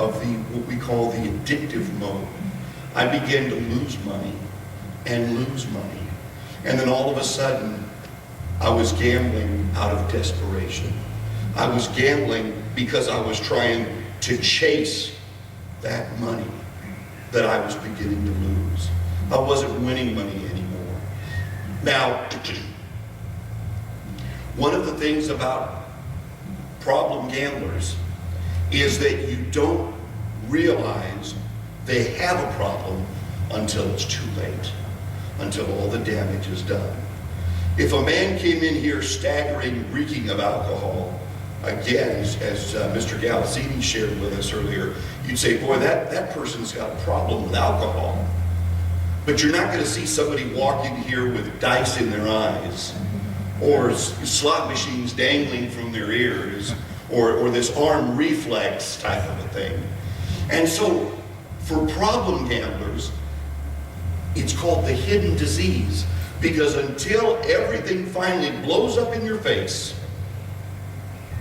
of what we call the addictive mode. I began to lose money and lose money. And then all of a sudden, I was gambling out of desperation. I was gambling because I was trying to chase that money that I was beginning to lose. I wasn't winning money anymore. Now, one of the things about problem gamblers is that you don't realize they have a problem until it's too late, until all the damage is done. If a man came in here staggering, reeking of alcohol, again, as Mr. Galassini shared with us earlier, you'd say, boy, that person's got a problem with alcohol. But you're not going to see somebody walk in here with dice in their eyes, or slot machines dangling from their ears, or this arm reflex type of a thing. And so, for problem gamblers, it's called the hidden disease, because until everything finally blows up in your face,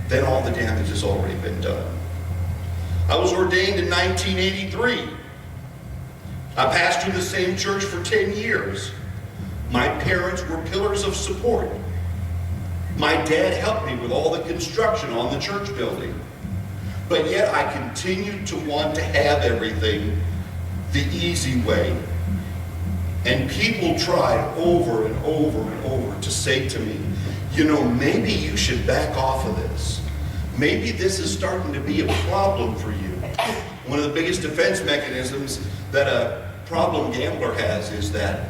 then all the damage has already been done. I was ordained in 1983. I pastored the same church for 10 years. My parents were pillars of support. My dad helped me with all the construction on the church building. But yet I continued to want to have everything the easy way. And people tried over and over and over to say to me, you know, maybe you should back off of this. Maybe this is starting to be a problem for you. One of the biggest defense mechanisms that a problem gambler has is that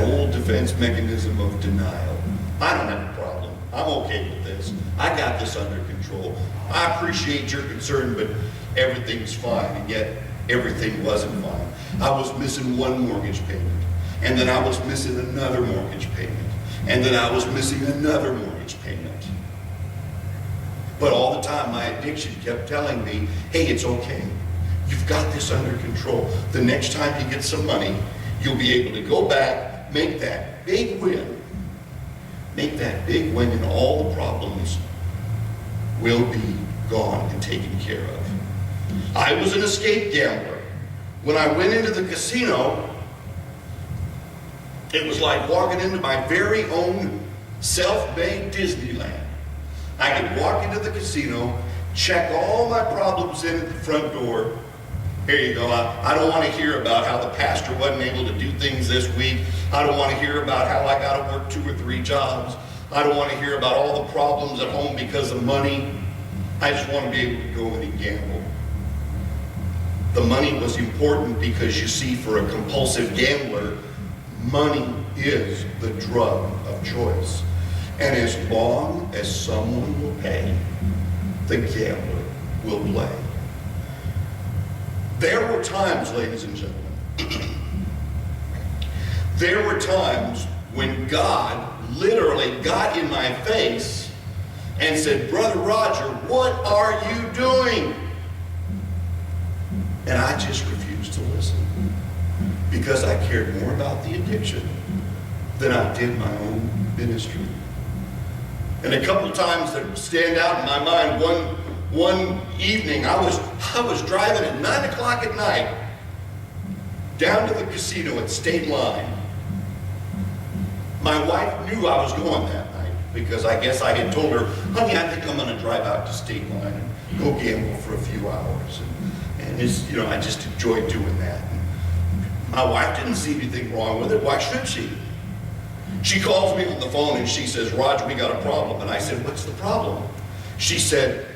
old defense mechanism of denial. I don't have a problem. I'm okay with this. I got this under control. I appreciate your concern, but everything's fine, and yet everything wasn't fine. I was missing one mortgage payment, and then I was missing another mortgage payment, and then I was missing another mortgage payment. But all the time, my addiction kept telling me, hey, it's okay. You've got this under control. The next time you get some money, you'll be able to go back, make that big win. Make that big win, and all the problems will be gone and taken care of. I was an escape gambler. When I went into the casino, it was like walking into my very own self-made Disneyland. I could walk into the casino, check all my problems in at the front door. Here you go. I don't want to hear about how the pastor wasn't able to do things this week. I don't want to hear about how I got to work 2 or 3 jobs. I don't want to hear about all the problems at home because of money. I just want to be able to go in and gamble. The money was important because, you see, for a compulsive gambler, money is the drug of choice. And as long as someone will pay, the gambler will play. There were times, ladies and gentlemen, there were times when God literally got in my face and said, Brother Roger, what are you doing? And I just refused to listen because I cared more about the addiction than I did my own ministry. And a couple times that stand out in my mind, one evening I was driving at 9 o'clock at night down to the casino at State Line. My wife knew I was going that night because I guess I had told her, honey, I think I'm going to drive out to State Line and go gamble for a few hours. And it's, you know, I just enjoyed doing that. And my wife didn't see anything wrong with it. Why should she? She calls me on the phone and she says, Roger, we got a problem. And I said, what's the problem? She said,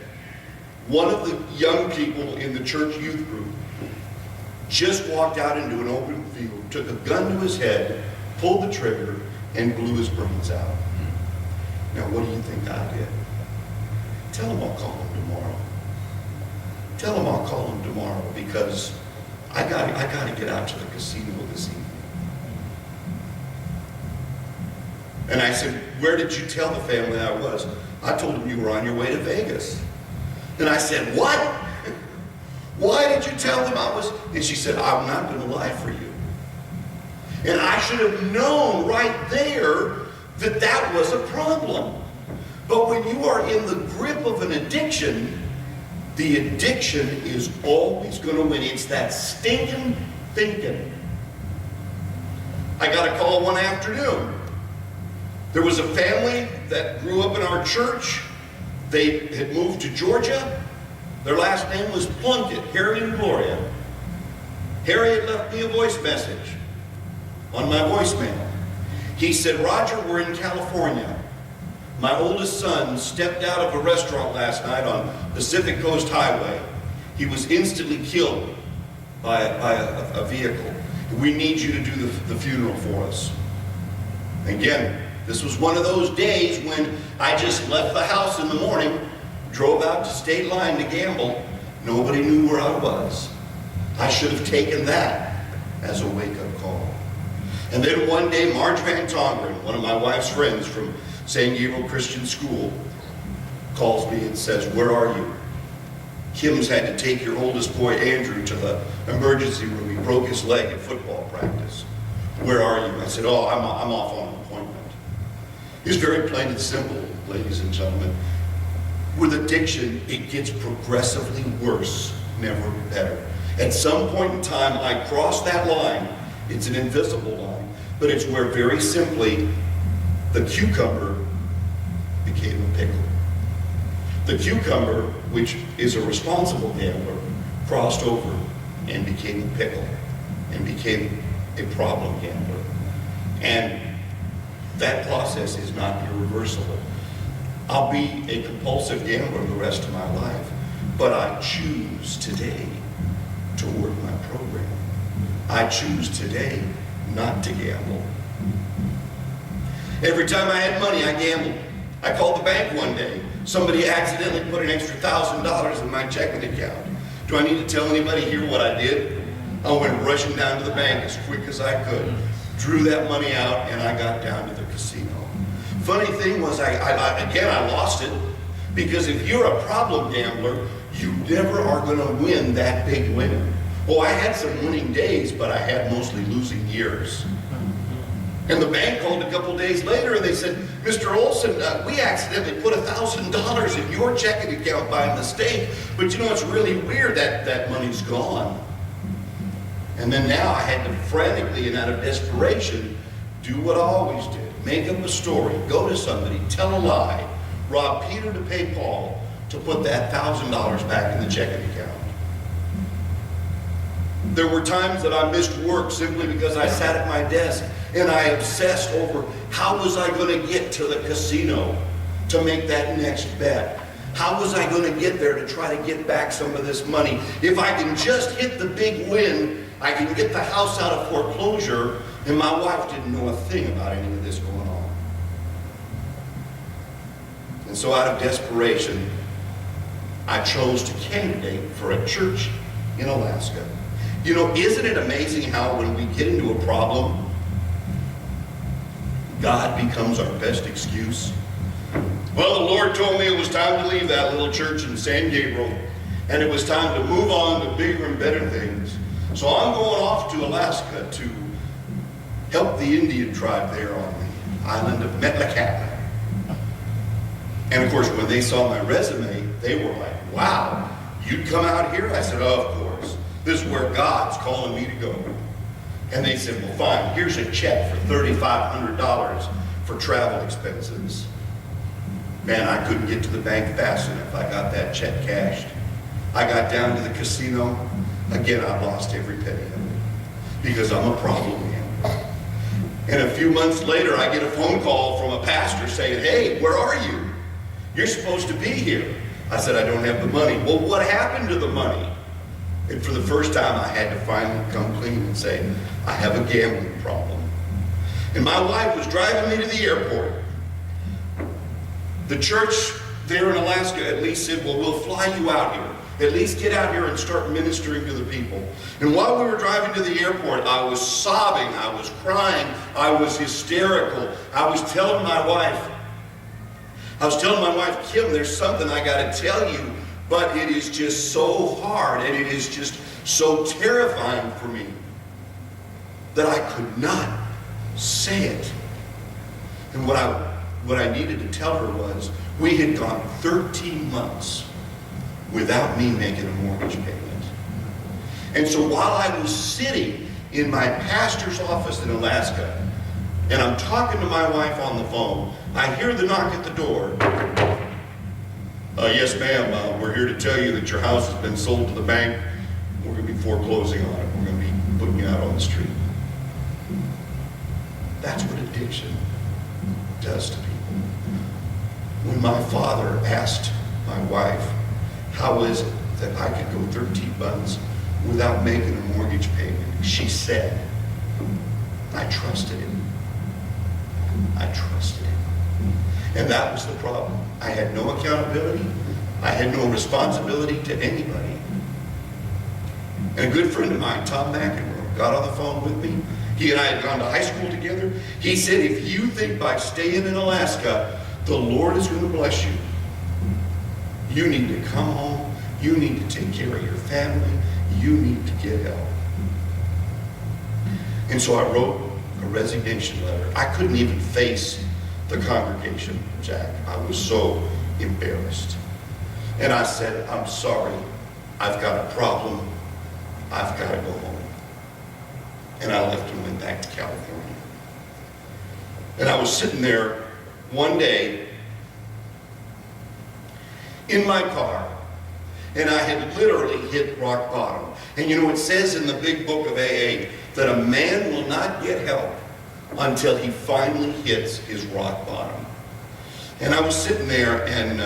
one of the young people in the church youth group just walked out into an open field, took a gun to his head, pulled the trigger, and blew his brains out. Now, what do you think I did? Tell him I'll call him tomorrow. Tell him I'll call him tomorrow because I got to get out to the casino this evening. And I said, where did you tell the family I was? I told them you were on your way to Vegas. And I said, what? Why did you tell them I was? And she said, I'm not going to lie for you. And I should have known right there that that was a problem. But when you are in the grip of an addiction, The addiction is always going to win. It's that stinking thinking. I got a call one afternoon. There was a family that grew up in our church. They had moved to Georgia. Their last name was Plunkett, Harry and Gloria. Harry had left me a voice message on my voicemail. He said, "Roger, we're in California. My oldest son stepped out of a restaurant last night on Pacific Coast Highway. He was instantly killed by a vehicle. We need you to do the funeral for us." Again, this was one of those days when I just left the house in the morning, drove out to State Line to gamble. Nobody knew where I was. I should have taken that as a wake-up call. And then one day, Marge Van Tongeren, one of my wife's friends from San Gabriel Christian School, calls me and says, "Where are you? Kim's had to take your oldest boy, Andrew, to the emergency room. He broke his leg at football practice. Where are you?" I said, "Oh, I'm off on an appointment." It's very plain and simple, ladies and gentlemen. With addiction, it gets progressively worse, never better. At some point in time, I crossed that line. It's an invisible line, but it's where very simply the cucumber became a pickle. The cucumber, which is a responsible gambler, crossed over and became a pickle and became a problem gambler. And that process is not irreversible. I'll be a compulsive gambler the rest of my life, but I choose today to work my program. I choose today not to gamble. Every time I had money, I gambled. I called the bank one day. Somebody accidentally put an extra $1,000 in my checking account. Do I need to tell anybody here what I did? I went rushing down to the bank as quick as I could, drew that money out, and I got down to the casino. Funny thing was, I lost it, because if you're a problem gambler, you never are going to win that big win. Oh, I had some winning days, but I had mostly losing years. And the bank called a couple days later and they said, "Mr. Olsen, we accidentally put $1,000 in your checking account by mistake, but you know, it's really weird that money's gone." And then now I had to frantically and out of desperation do what I always did. Make up a story, go to somebody, tell a lie, rob Peter to pay Paul to put that $1,000 back in the checking account. There were times that I missed work simply because I sat at my desk and I obsessed over how was I going to get to the casino to make that next bet. How was I going to get there to try to get back some of this money? If I can just hit the big win, I can get the house out of foreclosure. And my wife didn't know a thing about any of this going on. And so out of desperation, I chose to candidate for a church in Alaska. You know, isn't it amazing how when we get into a problem, God becomes our best excuse? Well, the Lord told me it was time to leave that little church in San Gabriel, and it was time to move on to bigger and better things. So I'm going off to Alaska to help the Indian tribe there on the island of Metlakatla. And of course, when they saw my resume, they were like, "Wow, you'd come out here?" I said, "Oh, of course. This is where God's calling me to go." And they said, "Well, fine, here's a check for $3,500 for travel expenses." Man, I couldn't get to the bank fast enough. I got that check cashed. I got down to the casino. Again, I lost every penny of it because I'm a problem gambler. And a few months later, I get a phone call from a pastor saying, "Hey, where are you? You're supposed to be here." I said, "I don't have the money." "Well, what happened to the money?" And for the first time, I had to finally come clean and say, "I have a gambling problem." And my wife was driving me to the airport. The church there in Alaska at least said, "Well, we'll fly you out here. At least get out here and start ministering to the people." And while we were driving to the airport, I was sobbing, I was crying, I was hysterical. I was telling my wife, "Kim, there's something I got to tell you, but it is just so hard and it is just so terrifying for me that I could not say it." And what I needed to tell her was, we had gone 13 months without me making a mortgage payment. And so while I was sitting in my pastor's office in Alaska, and I'm talking to my wife on the phone, I hear the knock at the door. Yes, ma'am, we're here to tell you that your house has been sold to the bank. We're going to be foreclosing on it. We're going to be putting you out on the street. That's what addiction does to people. When my father asked my wife, how is it that I could go 13 months without making a mortgage payment, she said, I trusted him. I trusted him. And that was the problem. I had no accountability. I had no responsibility to anybody. And a good friend of mine, Tom McEnroe, got on the phone with me. He and I had gone to high school together. He said, if you think by staying in Alaska, the Lord is going to bless you, you need to come home. You need to take care of your family. You need to get help. And so I wrote a resignation letter. I couldn't even face the congregation, Jack. I was so embarrassed. And I said, I'm sorry. I've got a problem. I've got to go home. And I left and went back to California. And I was sitting there one day in my car, and I had literally hit rock bottom. And you know, it says in the big book of AA that a man will not get help until he finally hits his rock bottom. And I was sitting there, and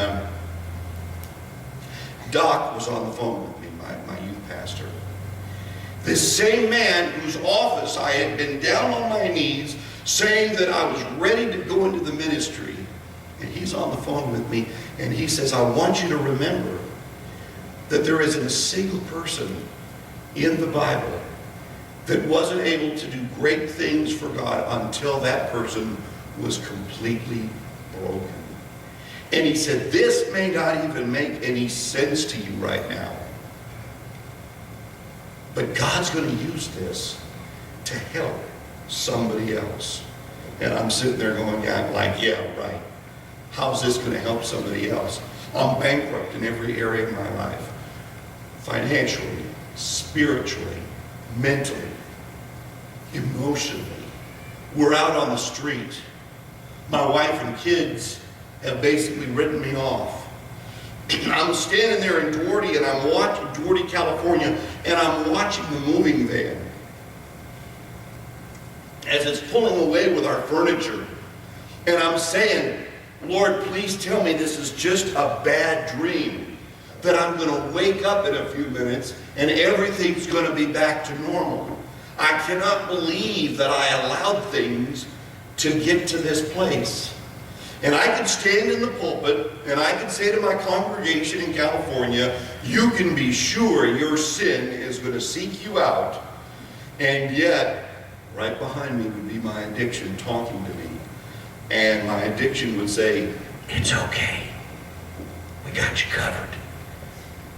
Doc was on the phone with me, my youth pastor. This same man whose office I had been down on my knees saying that I was ready to go into the ministry. And he's on the phone with me, and he says, I want you to remember that there isn't a single person in the Bible that wasn't able to do great things for God until that person was completely broken. And he said, this may not even make any sense to you right now, but God's going to use this to help somebody else. And I'm sitting there going, yeah, right. How's this going to help somebody else? I'm bankrupt in every area of my life. Financially, spiritually, mentally, emotionally. We're out on the street. My wife and kids have basically written me off. I'm standing there in Duarte, and I'm watching Duarte, California, and I'm watching the moving van as it's pulling away with our furniture. And I'm saying, Lord, please tell me this is just a bad dream, that I'm going to wake up in a few minutes and everything's going to be back to normal. I cannot believe that I allowed things to get to this place. And I could stand in the pulpit and I could say to my congregation in California, you can be sure your sin is going to seek you out. And yet, right behind me would be my addiction talking to me. And my addiction would say, it's okay. We got you covered.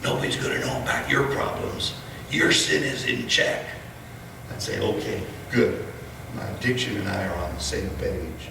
Nobody's going to know about your problems. Your sin is in check. I'd say, okay, good. My addiction and I are on the same page.